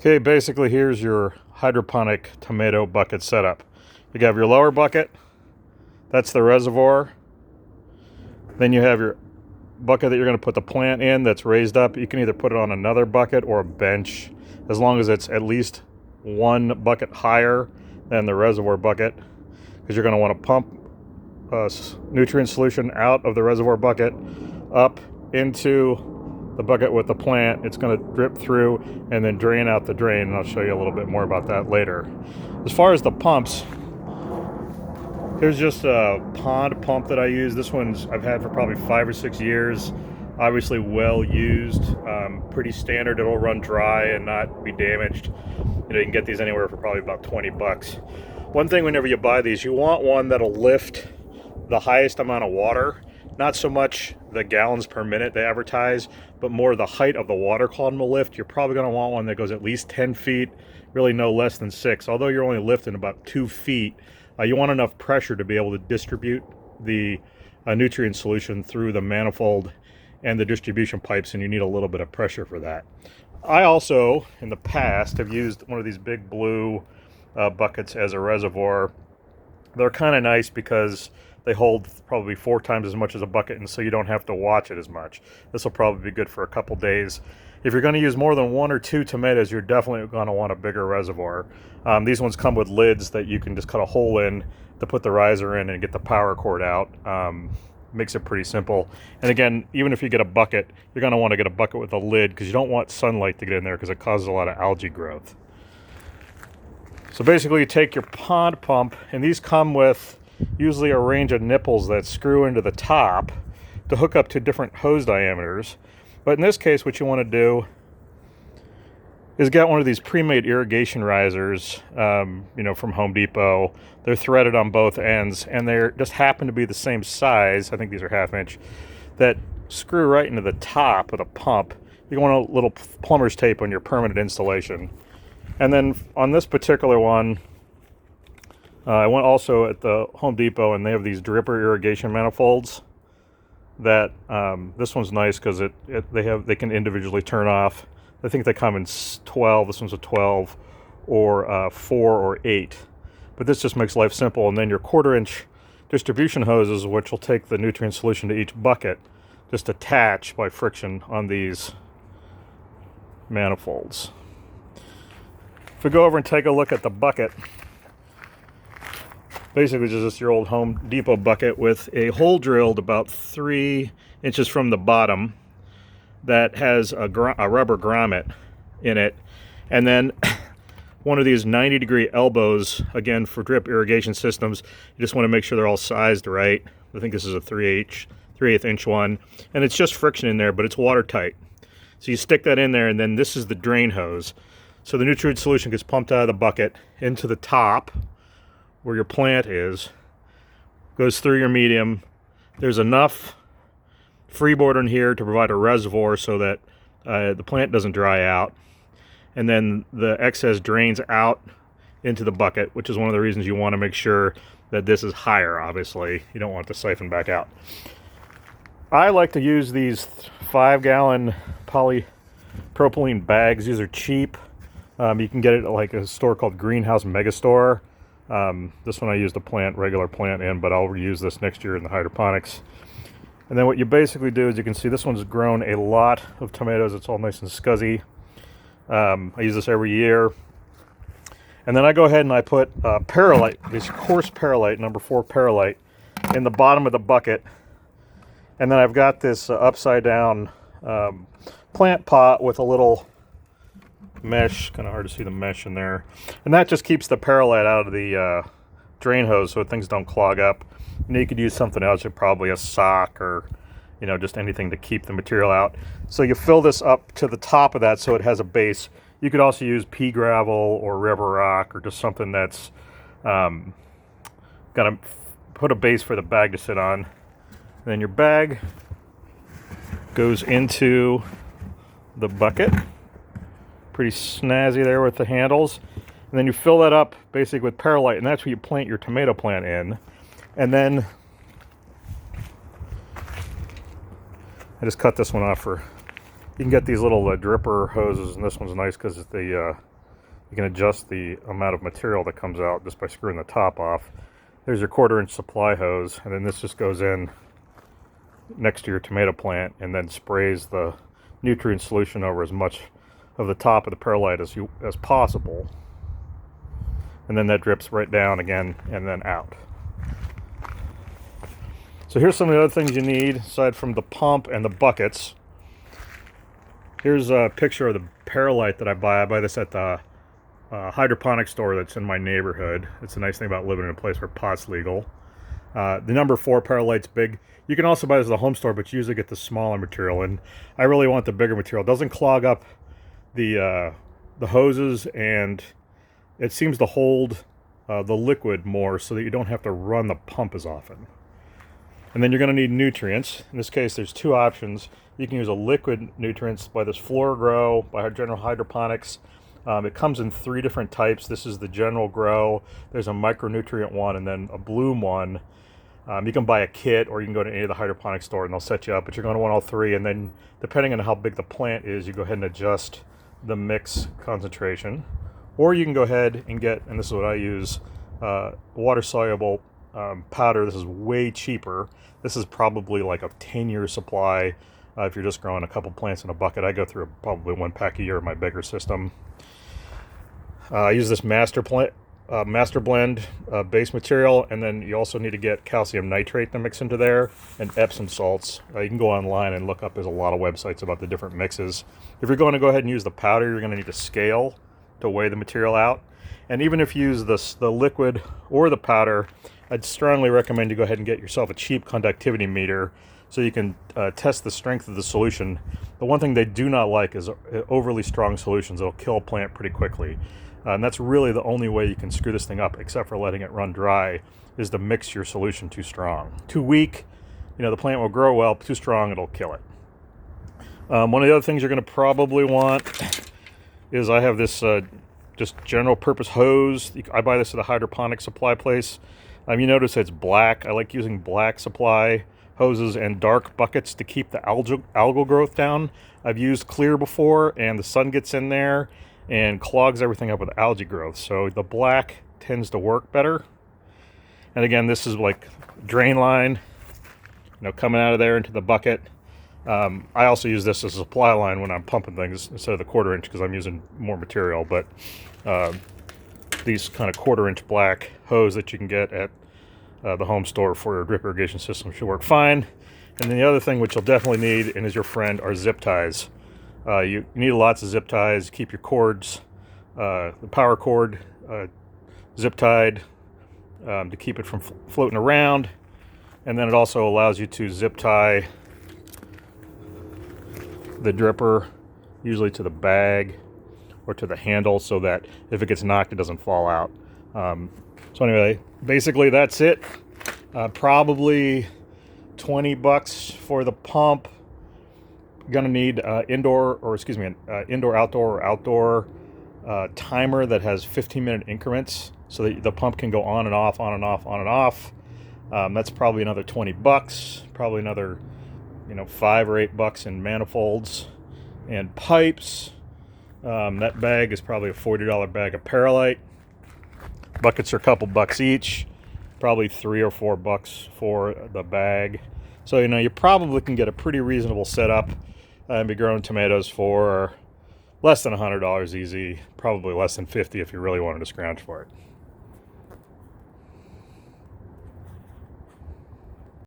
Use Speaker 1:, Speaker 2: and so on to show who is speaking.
Speaker 1: Okay, basically here's your hydroponic tomato bucket setup. You have your lower bucket, that's the reservoir. Then you have your bucket that you're going to put the plant in that's raised up. You can either put it on another bucket or a bench, as long as it's at least one bucket higher than the reservoir bucket, because you're going to want to pump nutrient solution out of the reservoir bucket up into the bucket with the plant. It's going to drip through and then drain out the drain, and I'll show you a little bit more about that later. As far as the pumps, here's just a pond pump that I use. This one's I've had for probably 5 or 6 years. Obviously well used, pretty standard. It'll run dry and not be damaged. You can get these anywhere for probably about 20 bucks. One thing whenever you buy these, you want one that'll lift the highest amount of water. Not so much the gallons per minute they advertise, but more the height of the water column will lift. You're probably going to want one that goes at least 10 feet, really no less than 6. Although you're only lifting about 2 feet, you want enough pressure to be able to distribute the nutrient solution through the manifold and the distribution pipes, and you need a little bit of pressure for that. I also, in the past, have used one of these big blue buckets as a reservoir. They're kind of nice because they hold probably 4 times as much as a bucket, and so you don't have to watch it as much. This will probably be good for a couple days. If you're going to use more than 1 or 2 tomatoes, you're definitely going to want a bigger reservoir. These ones come with lids that you can just cut a hole in to put the riser in and get the power cord out. Makes it pretty simple. And again, even if you get a bucket, you're going to want to get a bucket with a lid, because you don't want sunlight to get in there, because it causes a lot of algae growth. So basically you take your pond pump, and these come with usually a range of nipples that screw into the top to hook up to different hose diameters. But in this case, what you want to do is get one of these pre-made irrigation risers, from Home Depot. They're threaded on both ends, and they just happen to be the same size. I think these are 1/2 inch, that screw right into the top of the pump. You want a little plumber's tape on your permanent installation. And then on this particular one, I went also at the Home Depot, and they have these dripper irrigation manifolds. That this one's nice because they can individually turn off. I think they come in 12. This one's a 12, or 4 or 8. But this just makes life simple. And then your 1/4 inch distribution hoses, which will take the nutrient solution to each bucket, just attach by friction on these manifolds. If we go over and take a look at the bucket, basically just your old Home Depot bucket with a hole drilled about 3 inches from the bottom that has a rubber grommet in it, and then one of these 90-degree elbows, again for drip irrigation systems. You just want to make sure they're all sized right. I think this is a 3/8 inch one, and it's just friction in there, but it's watertight. So you stick that in there, and then this is the drain hose. So the nutrient solution gets pumped out of the bucket into the top where your plant is, goes through your medium. There's enough freeboard in here to provide a reservoir so that the plant doesn't dry out, and then the excess drains out into the bucket, which is one of the reasons you want to make sure that this is higher. Obviously you don't want it to siphon back out. I like to use these 5-gallon polypropylene bags. These are cheap. You can get it at like a store called Greenhouse Megastore. This one I used a regular plant in, but I'll reuse this next year in the hydroponics. And then what you basically do is, you can see this one's grown a lot of tomatoes. It's all nice and scuzzy. I use this every year. And then I go ahead and I put perlite, this coarse perlite, number 4 perlite, in the bottom of the bucket. And then I've got this upside down plant pot with a little mesh, kind of hard to see the mesh in there, and that just keeps the perlite out of the drain hose so things don't clog up. You could use something else, probably a sock or just anything to keep the material out. So you fill this up to the top of that so it has a base. You could also use pea gravel or river rock, or just something that's gonna put a base for the bag to sit on. And then your bag goes into the bucket. Pretty snazzy there with the handles. And then you fill that up basically with perlite, and that's where you plant your tomato plant in. And then I just cut this one off for, you can get these little dripper hoses, and this one's nice because the You can adjust the amount of material that comes out just by screwing the top off. There's your 1/4-inch supply hose, and then this just goes in next to your tomato plant and then sprays the nutrient solution over as much of the top of the perlite as possible. And then that drips right down again and then out. So here's some of the other things you need aside from the pump and the buckets. Here's a picture of the perlite that I buy. I buy this at the hydroponic store that's in my neighborhood. It's a nice thing about living in a place where pot's legal. The number 4 perlite's big. You can also buy this at the home store, but you usually get the smaller material, and I really want the bigger material. It doesn't clog up the hoses, and it seems to hold the liquid more so that you don't have to run the pump as often. And then you're going to need nutrients. In this case, there's 2 options. You can use a liquid nutrients by this Floor Grow by General Hydroponics. It comes in 3 different types. This is the General Grow. There's a micronutrient one and then a bloom one. You can buy a kit, or you can go to any of the hydroponic store and they'll set you up, but you're going to want all 3. And then depending on how big the plant is, you go ahead and adjust the mix concentration. Or you can go ahead and get, and this is what I use, water-soluble powder. This is way cheaper. This is probably like a 10-year supply if you're just growing a couple plants in a bucket. I go through probably 1 pack a year in my bigger system. I use this Master Blend base material, and then you also need to get calcium nitrate to mix into there, and Epsom salts. You can go online and look up, there's a lot of websites about the different mixes. If you're going to go ahead and use the powder, you're going to need a scale to weigh the material out. And even if you use the liquid or the powder, I'd strongly recommend you go ahead and get yourself a cheap conductivity meter so you can test the strength of the solution. The one thing they do not like is overly strong solutions. It'll kill a plant pretty quickly. And that's really the only way you can screw this thing up, except for letting it run dry, is to mix your solution too strong. Too weak, the plant will grow well. Too strong, it'll kill it. One of the other things you're going to probably want is I have this just general purpose hose. I buy this at a hydroponic supply place. You notice it's black. I like using black supply hoses and dark buckets to keep the algal growth down. I've used clear before, and the sun gets in there and clogs everything up with algae growth. So the black tends to work better. And again, this is like drain line, coming out of there into the bucket. I also use this as a supply line when I'm pumping things instead of the 1/4-inch because I'm using more material. But these kind of 1/4-inch black hose that you can get at the home store for your drip irrigation system should work fine. And then the other thing which you'll definitely need, and is your friend, are zip ties. You need lots of zip ties. Keep your cords, the power cord, zip tied to keep it from floating around. And then it also allows you to zip tie the dripper, usually to the bag or to the handle, so that if it gets knocked, it doesn't fall out. So anyway, basically that's it. Probably $20 for the pump. You're gonna need indoor, outdoor, or outdoor timer that has 15-minute increments, so that the pump can go on and off, on and off, on and off. That's probably another $20. Probably another, $5 or $8 in manifolds and pipes. That bag is probably a $40 bag of perlite. Buckets are a couple bucks each. Probably $3 or $4 for the bag. So you probably can get a pretty reasonable setup and be growing tomatoes for less than $100 easy. Probably less than $50 if you really wanted to scrounge for it.